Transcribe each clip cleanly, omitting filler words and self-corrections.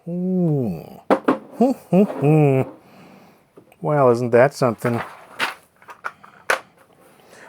Ooh. Well, isn't that something?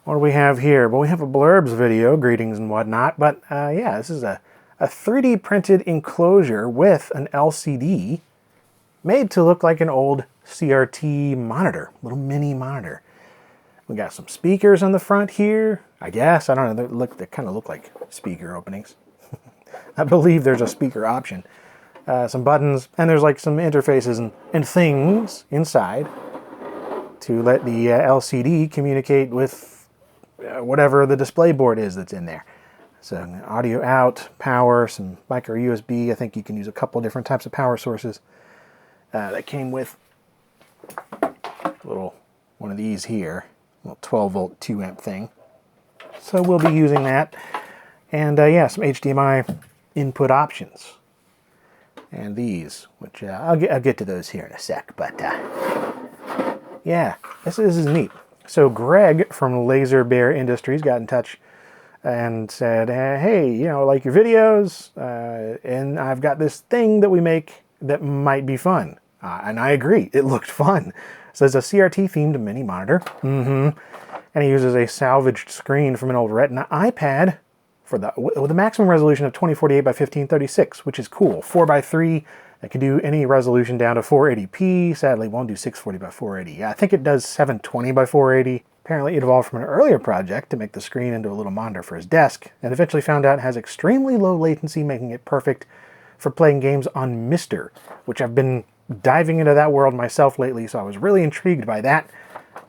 What do we have here? Well, we have a blurbs video, greetings and whatnot, but yeah, this is a 3D printed enclosure with an LCD made to look like an old CRT monitor, little mini monitor. We got some speakers on the front here, I guess. I don't know, they kind of look like speaker openings. I believe there's a speaker option. Some buttons, and there's like some interfaces and things inside to let the LCD communicate with whatever the display board is that's in there. So audio out, power, some micro USB. I think you can use a couple different types of power sources. That came with a little one of these here, a little 12 volt 2 amp thing. So we'll be using that. And yeah, some HDMI input options. And these, which I'll get to those here in a sec, but yeah, this is neat. So Greg from Laser Bear Industries got in touch and said, hey, you know, like your videos, and I've got this thing that we make that might be fun. And I agree, it looked fun. So it's a CRT themed mini monitor. And he uses a salvaged screen from an old Retina iPad with a maximum resolution of 2048 by 1536, which is cool. 4:3. It can do any resolution down to 480p. Sadly, it won't do 640 by 480. Yeah, I think it does 720 by 480. Apparently, it evolved from an earlier project to make the screen into a little monitor for his desk, and eventually found out it has extremely low latency, making it perfect for playing games on Mister, which I've been diving into that world myself lately, so I was really intrigued by that.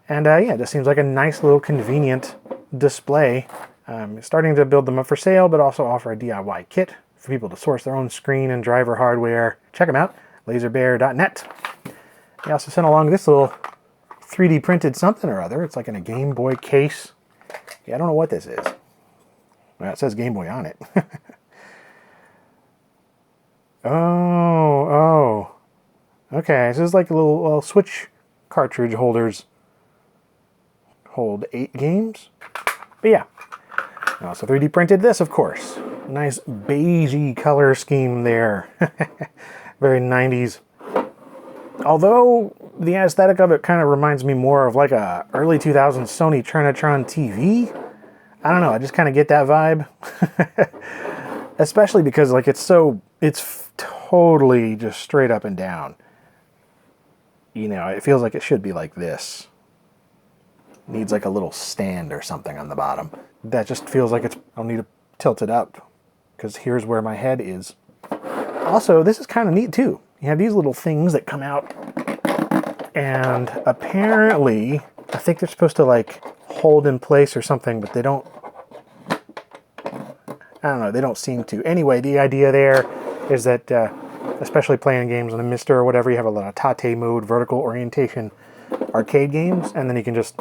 And yeah, it just seems like a nice little convenient display. Starting to build them up for sale, but also offer a DIY kit for people to source their own screen and driver hardware. Check them out, laserbear.net. They also sent along this little 3D printed something or other. It's like in a Game Boy case. Yeah, I don't know what this is. Well, it says Game Boy on it. Oh. Okay, this is like a little Switch cartridge holders. Hold 8 games? But yeah. I also 3D printed this, of course. Nice beigey color scheme there. Very 90s. Although the aesthetic of it kind of reminds me more of like a early 2000s Sony Trinitron TV. I don't know, I just kind of get that vibe. Especially because like it's totally just straight up and down. You know, it feels like it should be like this. Needs like a little stand or something on the bottom. That just feels like I'll need to tilt it up, because here's where my head is. Also, this is kind of neat too. You have these little things that come out, and apparently, I think they're supposed to like hold in place or something, but they don't, I don't know, they don't seem to. Anyway, the idea there is that, especially playing games on a Mister or whatever, you have a lot of tate mode, vertical orientation arcade games, and then you can just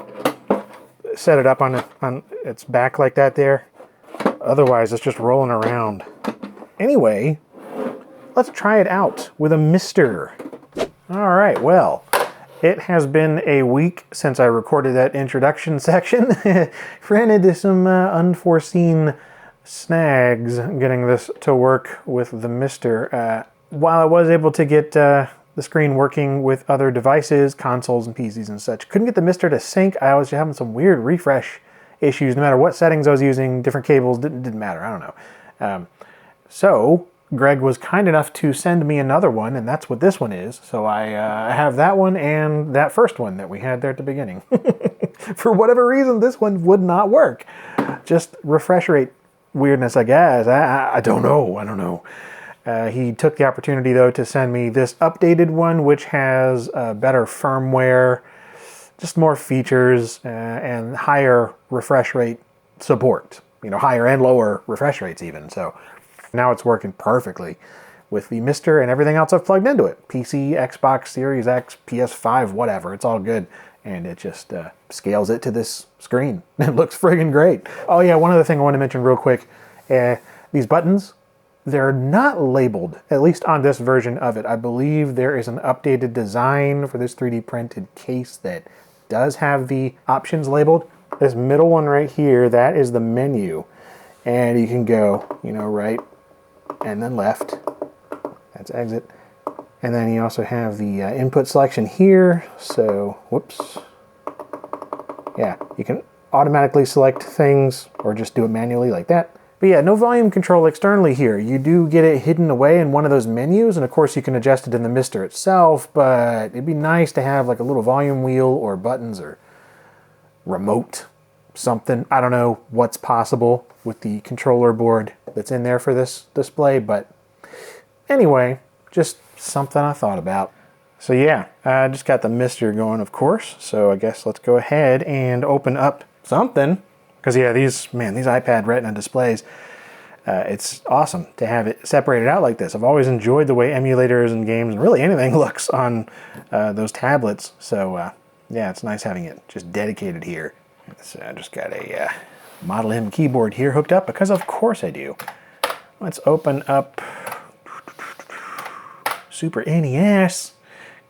set it up on its back like that there. Otherwise, it's just rolling around. Anyway, let's try it out with a Mister. All right, well, it has been a week since I recorded that introduction section. Ran into some unforeseen snags getting this to work with the Mister. While I was able to get the screen working with other devices, consoles and PCs and such, couldn't get the Mister to sync. I was having some weird refresh issues. No matter what settings I was using, different cables, didn't matter. I don't know. So Greg was kind enough to send me another one, and that's what this one is. So I have that one and that first one that we had there at the beginning. For whatever reason, this one would not work. Just refresh rate weirdness, I guess. I don't know. He took the opportunity, though, to send me this updated one, which has better firmware, just more features, and higher refresh rate support. You know, higher and lower refresh rates even. So now it's working perfectly with the Mister and everything else I've plugged into it. PC, Xbox, Series X, PS5, whatever. It's all good. And it just scales it to this screen. It looks friggin' great. Oh yeah, one other thing I want to mention real quick. These buttons, they're not labeled, at least on this version of it. I believe there is an updated design for this 3D printed case that does have the options labeled. This middle one right here, that is the menu. And you can go, you know, right and then left. That's exit. And then you also have the input selection here. So, whoops. Yeah, you can automatically select things or just do it manually like that. But yeah, no volume control externally here. You do get it hidden away in one of those menus, and of course you can adjust it in the Mister itself, but it'd be nice to have like a little volume wheel or buttons or remote something. I don't know what's possible with the controller board that's in there for this display, but anyway, just something I thought about. So yeah, I just got the Mister going, of course, so I guess let's go ahead and open up something. Because yeah, these iPad Retina displays, it's awesome to have it separated out like this. I've always enjoyed the way emulators and games and really anything looks on those tablets. So yeah, it's nice having it just dedicated here. So I just got a Model M keyboard here hooked up because of course I do. Let's open up Super NES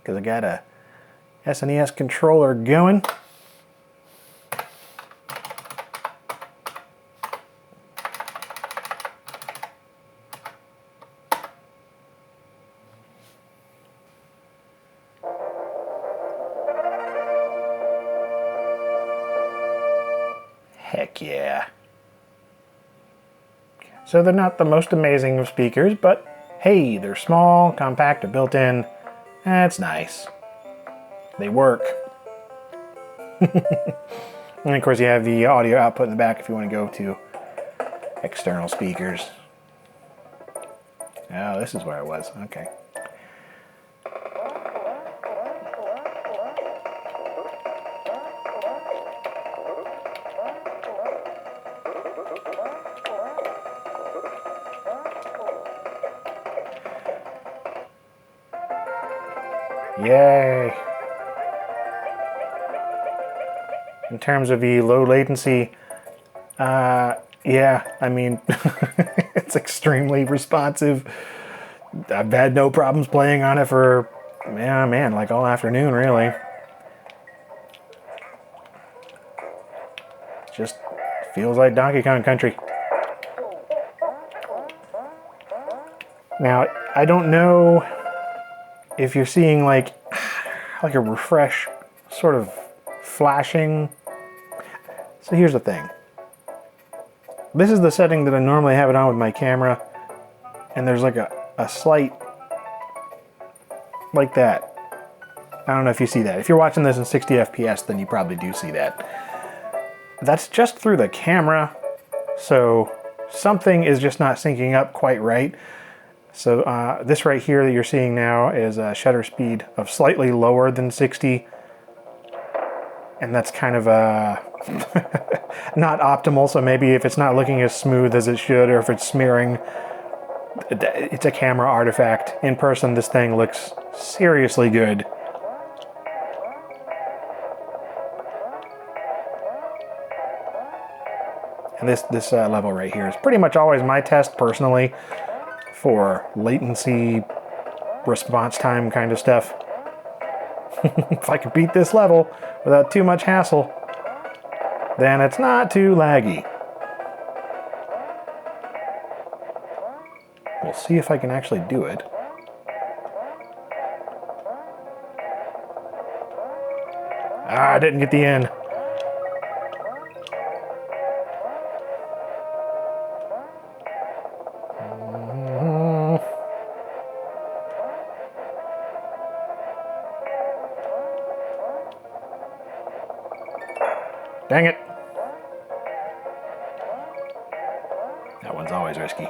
because I got a SNES controller going. Heck yeah. So they're not the most amazing of speakers, but hey, they're small, compact, they're built in. That's nice. They work. And of course you have the audio output in the back if you want to go to external speakers. Oh, this is where I was. Okay. Yay! In terms of the low latency, yeah, I mean, it's extremely responsive. I've had no problems playing on it for, man, like all afternoon, really. Just feels like Donkey Kong Country. Now, I don't know if you're seeing like a refresh sort of flashing. So here's the thing. This is the setting that I normally have it on with my camera, and there's like a slight, like that. I don't know if you see that. If you're watching this in 60 FPS, then you probably do see that. That's just through the camera, so something is just not syncing up quite right. So this right here that you're seeing now is a shutter speed of slightly lower than 60. And that's kind of not optimal, so maybe if it's not looking as smooth as it should, or if it's smearing, it's a camera artifact. In person, this thing looks seriously good. And this level right here is pretty much always my test personally for latency, response time kind of stuff. If I can beat this level without too much hassle, then it's not too laggy. We'll see if I can actually do it. I didn't get the end. Dang it. That one's always risky.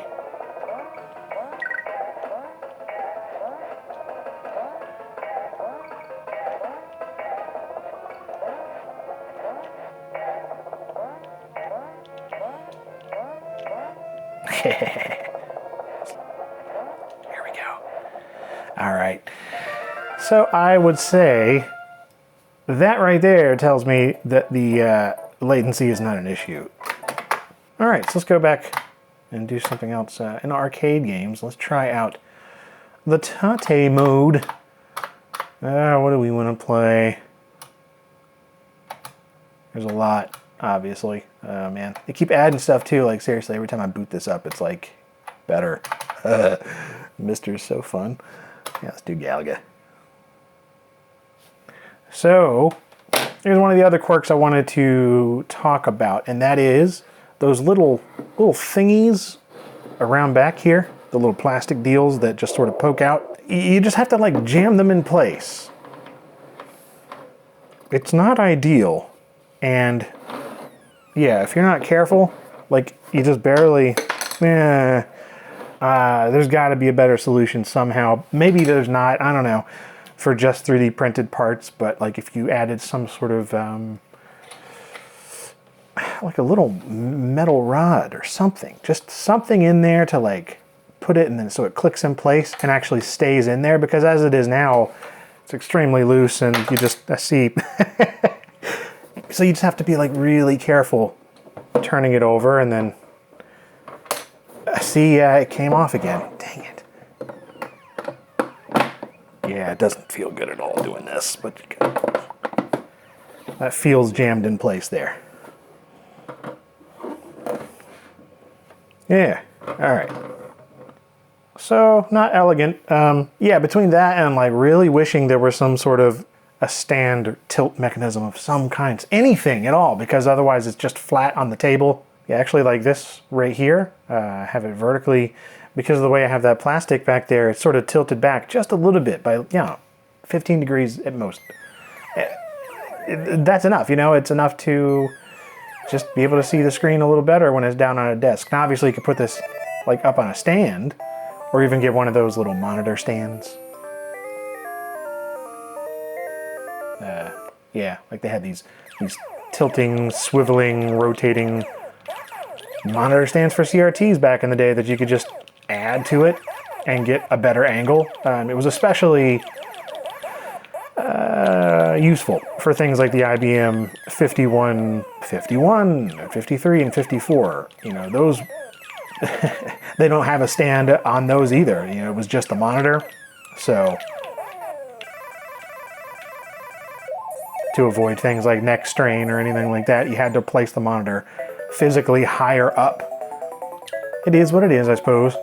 Here we go. All right. So I would say that right there tells me that the latency is not an issue. All right, so let's go back and do something else. In arcade games, let's try out the Tate mode. What do we want to play? There's a lot, obviously. Oh man, they keep adding stuff too. Like seriously, every time I boot this up, it's like better. Mister's so fun. Yeah, let's do Galaga. So, here's one of the other quirks I wanted to talk about, and that is those little thingies around back here, the little plastic deals that just sort of poke out. You just have to like jam them in place. It's not ideal, and yeah, if you're not careful, like you just barely, there's got to be a better solution somehow. Maybe there's not, I don't know, for just 3D printed parts, but like if you added some sort of like a little metal rod or something, just something in there to like put it, and then so it clicks in place and actually stays in there, because as it is now, it's extremely loose, and you just see. So you just have to be like really careful turning it over, and then see, it came off again. Dang it. Yeah, it doesn't feel good at all doing this, but that feels jammed in place there. Yeah, all right. So, not elegant. Yeah, between that and like really wishing there was some sort of a stand or tilt mechanism of some kind, anything at all, because otherwise it's just flat on the table. Yeah, actually like this right here, have it vertically, because of the way I have that plastic back there, it's sort of tilted back just a little bit by, 15 degrees at most. That's enough, it's enough to just be able to see the screen a little better when it's down on a desk. Now obviously you could put this like up on a stand, or even get one of those little monitor stands. Yeah, like they had these tilting, swiveling, rotating monitor stands for CRTs back in the day that you could just add to it and get a better angle. It was especially useful for things like the IBM 5151, 53, and 54. Those they don't have a stand on those either. It was just the monitor. So to avoid things like neck strain or anything like that, you had to place the monitor physically higher up. It is what it is, I suppose.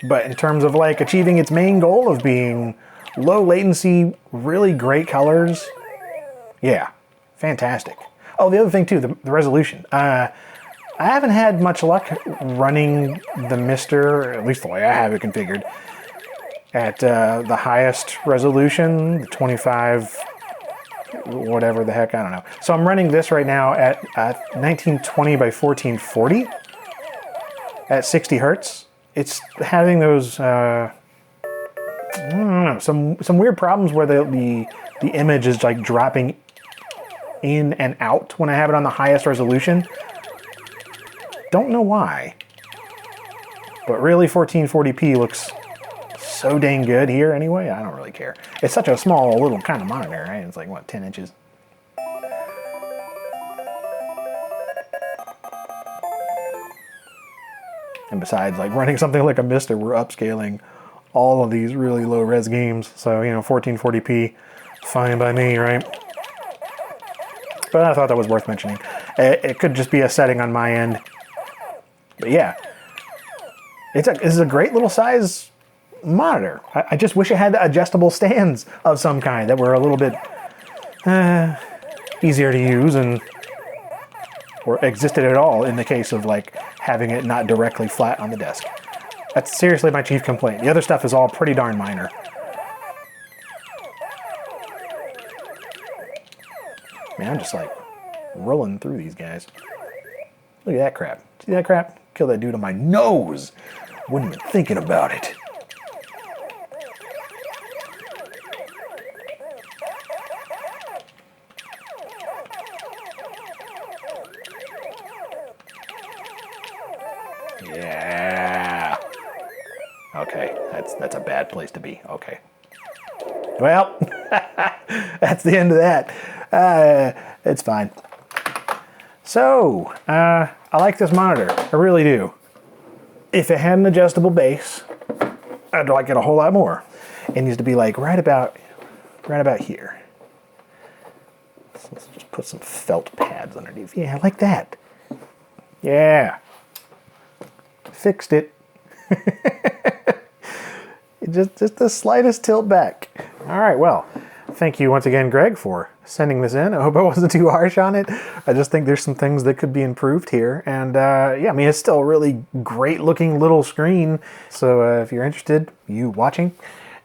But in terms of like achieving its main goal of being low latency, really great colors, yeah, fantastic. Oh, the other thing too, the resolution. I haven't had much luck running the Mister, at least the way I have it configured, at the highest resolution, the 25, whatever the heck, I don't know. So I'm running this right now at 1920 by 1440 at 60 hertz. It's having those, I don't know, some weird problems where the image is like dropping in and out when I have it on the highest resolution. Don't know why, but really 1440p looks so dang good here anyway. I don't really care. It's such a small little kind of monitor, right? It's like, what, 10 inches? And besides, like running something like a Mister, we're upscaling all of these really low res games. So, 1440p, fine by me, right? But I thought that was worth mentioning. It could just be a setting on my end. But yeah, this is a great little size monitor. I just wish it had adjustable stands of some kind that were a little bit easier to use or existed at all in the case of like having it not directly flat on the desk. That's seriously my chief complaint. The other stuff is all pretty darn minor. Man, I'm just like rolling through these guys. Look at that crap. See that crap? Kill that dude on my nose. Wasn't even thinking about it. Yeah. Okay, that's a bad place to be. Okay. Well, that's the end of that. It's fine. So, I like this monitor. I really do. If it had an adjustable base, I'd like it a whole lot more. It needs to be like right about here. So let's just put some felt pads underneath. Yeah, like that. Yeah. Fixed it. Just the slightest tilt back. All right, well, thank you once again, Greg, for sending this in. I hope I wasn't too harsh on it. I just think there's some things that could be improved here. And yeah, I mean, it's still a really great looking little screen. So if you're interested, you watching,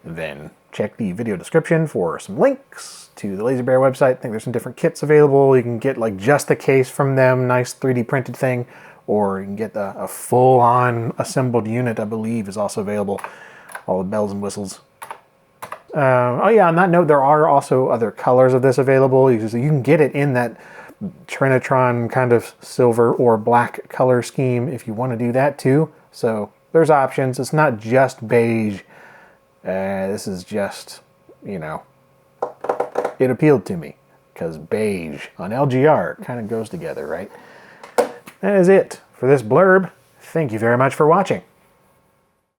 then check the video description for some links to the Laser Bear website. I think there's some different kits available. You can get like just the case from them, nice 3D printed thing, or you can get a full-on assembled unit, I believe, is also available. All the bells and whistles. Oh yeah, on that note, there are also other colors of this available. You can get it in that Trinitron kind of silver or black color scheme if you want to do that too. So there's options. It's not just beige. This is just, you know, it appealed to me because beige on LGR kind of goes together, right? That is it for this blurb. Thank you very much for watching.